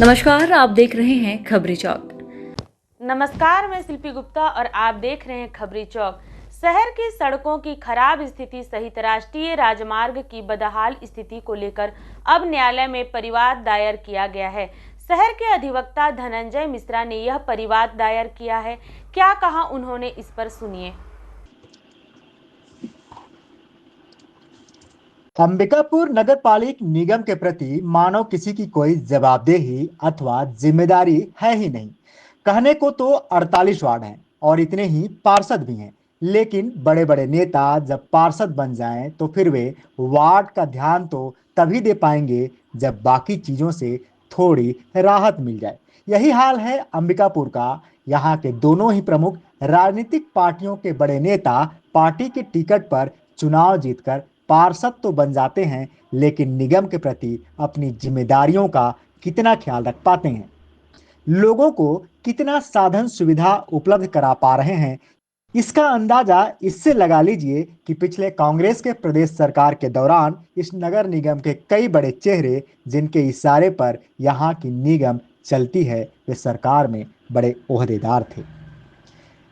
नमस्कार, आप देख रहे हैं खबरी चौक। नमस्कार, मैं शिल्पी गुप्ता और आप देख रहे हैं खबरी चौक। शहर की सड़कों की खराब स्थिति सहित राष्ट्रीय राजमार्ग की बदहाल स्थिति को लेकर अब न्यायालय में परिवाद दायर किया गया है। शहर के अधिवक्ता धनंजय मिश्रा ने यह परिवाद दायर किया है। क्या कहा उन्होंने, इस पर सुनिए। अंबिकापुर नगर पालिक निगम के प्रति मानो किसी की कोई जवाबदेही अथवा जिम्मेदारी है ही नहीं। कहने को तो 48 वार्ड हैं और इतने ही पार्षद भी हैं, लेकिन बड़े बड़े नेता जब पार्षद बन जाएं तो फिर वे वार्ड का ध्यान तो तभी दे पाएंगे जब बाकी चीजों से थोड़ी राहत मिल जाए। यही हाल है अंबिकापुर का। यहाँ के दोनों ही प्रमुख राजनीतिक पार्टियों के बड़े नेता पार्टी के टिकट पर चुनाव जीतकर पार्षद तो बन जाते हैं, लेकिन निगम के प्रति अपनी जिम्मेदारियों का कितना ख्याल रख पाते हैं, लोगों को कितना साधन सुविधा उपलब्ध करा पा रहे हैं, इसका अंदाजा इससे लगा लीजिए कि पिछले कांग्रेस के प्रदेश सरकार के दौरान इस नगर निगम के कई बड़े चेहरे जिनके इशारे पर यहाँ की निगम चलती है, वे सरकार में बड़े ओहदेदार थे,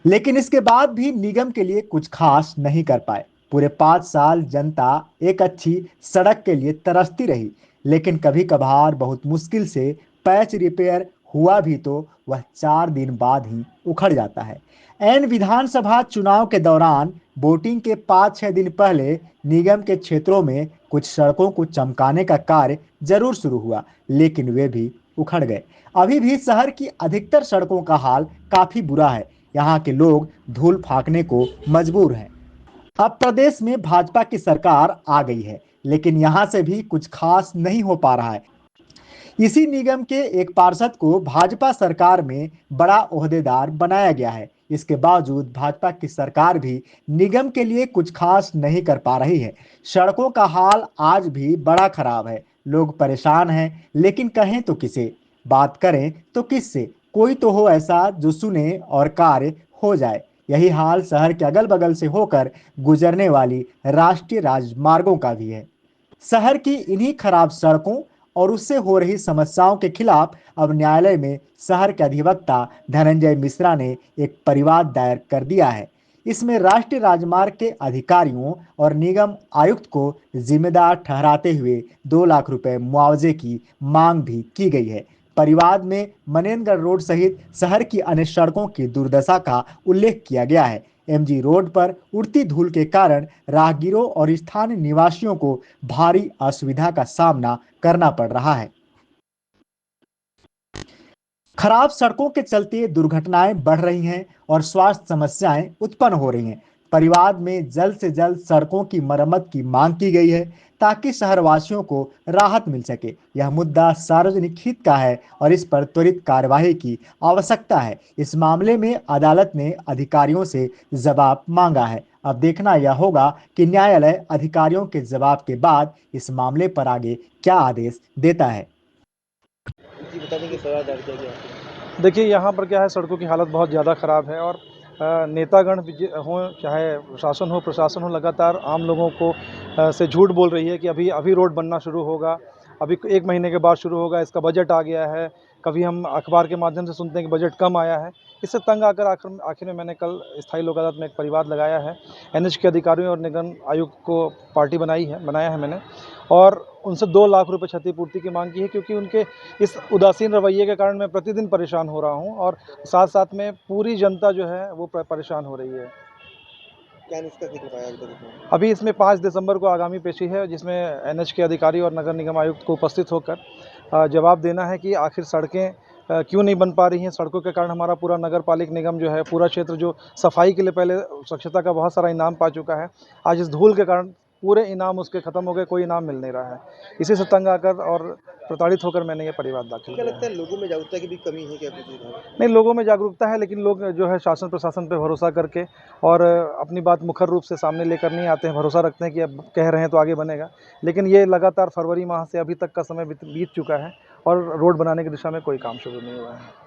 लेकिन इसके बाद भी निगम के लिए कुछ खास नहीं कर पाए। पूरे 5 साल जनता एक अच्छी सड़क के लिए तरसती रही, लेकिन कभी कभार बहुत मुश्किल से पैच रिपेयर हुआ भी तो वह 4 दिन बाद ही उखड़ जाता है। एन विधानसभा चुनाव के दौरान वोटिंग के 5-6 दिन पहले निगम के क्षेत्रों में कुछ सड़कों को चमकाने का कार्य जरूर शुरू हुआ, लेकिन वे भी उखड़ गए। अभी भी शहर की अधिकतर सड़कों का हाल काफी बुरा है। यहाँ के लोग धूल फाकने को मजबूर हैं। अब प्रदेश में भाजपा की सरकार आ गई है, लेकिन यहाँ से भी कुछ खास नहीं हो पा रहा है। इसी निगम के एक पार्षद को भाजपा सरकार में बड़ा ओहदेदार बनाया गया है। इसके बावजूद भाजपा की सरकार भी निगम के लिए कुछ खास नहीं कर पा रही है। सड़कों का हाल आज भी बड़ा खराब है। लोग परेशान हैं, लेकिन कहें तो किसे, बात करें तो किससे? कोई तो हो ऐसा जो सुने और कार्य हो जाए। यही हाल शहर के अगल बगल से होकर गुजरने वाली राष्ट्रीय राजमार्गों का भी है। शहर की इन्हीं खराब सड़कों और उससे हो रही समस्याओं के खिलाफ अब न्यायालय में शहर के अधिवक्ता धनंजय मिश्रा ने एक परिवाद दायर कर दिया है। इसमें राष्ट्रीय राजमार्ग के अधिकारियों और निगम आयुक्त को जिम्मेदार ठहराते हुए 2 लाख रुपए मुआवजे की मांग भी की गई है। परिवाद में मनेंद्रगढ़ रोड सहित शहर की अन्य सड़कों की दुर्दशा का उल्लेख किया गया है। एमजी रोड पर उड़ती धूल के कारण राहगीरों और स्थानीय निवासियों को भारी असुविधा का सामना करना पड़ रहा है। खराब सड़कों के चलते दुर्घटनाएं बढ़ रही हैं और स्वास्थ्य समस्याएं उत्पन्न हो रही हैं। परिवाद में जल्द से जल्द सड़कों की मरम्मत की मांग की गई है ताकि शहरवासियों को राहत मिल सके। यह मुद्दा सार्वजनिक हित का है और इस पर त्वरित कार्यवाही की आवश्यकता है। इस मामले में अदालत ने अधिकारियों से जवाब मांगा है। अब देखना यह होगा कि न्यायालय अधिकारियों के जवाब के बाद इस मामले पर आगे क्या आदेश देता है। देखिए, यहाँ पर क्या है, सड़कों की हालत बहुत ज़्यादा ख़राब है और नेतागण हों, चाहे शासन हो प्रशासन हो, लगातार आम लोगों को से झूठ बोल रही है कि अभी रोड बनना शुरू होगा, अभी 1 महीने के बाद शुरू होगा, इसका बजट आ गया है। कभी हम अखबार के माध्यम से सुनते हैं कि बजट कम आया है। इससे तंग आकर आखिर में मैंने कल स्थायी लोक अदालत में एक परिवाद लगाया है। एनएच के अधिकारियों और निगम आयुक्त को पार्टी बनाया है मैंने, और उनसे 2 लाख रुपए क्षतिपूर्ति की मांग की है, क्योंकि उनके इस उदासीन रवैये के कारण मैं प्रतिदिन परेशान हो रहा हूं और साथ-साथ में पूरी जनता जो है वो परेशान हो रही है। क्या नुस्खा सीख पाया अभी तक? अभी इसमें 5 दिसंबर को आगामी पेशी है, जिसमें एनएच के अधिकारी और नगर निगम आयुक्त को उपस्थित होकर जवाब देना है कि आखिर सड़कें क्यों नहीं बन पा रही हैं। सड़कों के कारण हमारा पूरा नगर पालिक निगम जो है, पूरा क्षेत्र जो सफाई के लिए पहले स्वच्छता का बहुत सारा इनाम पा चुका है, आज इस धूल के कारण पूरे इनाम उसके ख़त्म हो गए, कोई इनाम मिल नहीं रहा है। इसी से तंग आकर और प्रताड़ित होकर मैंने ये परिवाद दाखिल क्या किया लगता है। है लोगों में जागरूकता की भी कमी है क्या कुछ इधर? नहीं, लोगों में जागरूकता है, लेकिन लोग जो है शासन प्रशासन पे भरोसा करके और अपनी बात मुखर रूप से सामने लेकर नहीं आते हैं। भरोसा रखते हैं कि अब कह रहे हैं तो आगे बनेगा, लेकिन ये लगातार फरवरी माह से अभी तक का समय बीत चुका है और रोड बनाने की दिशा में कोई काम शुरू नहीं हुआ है।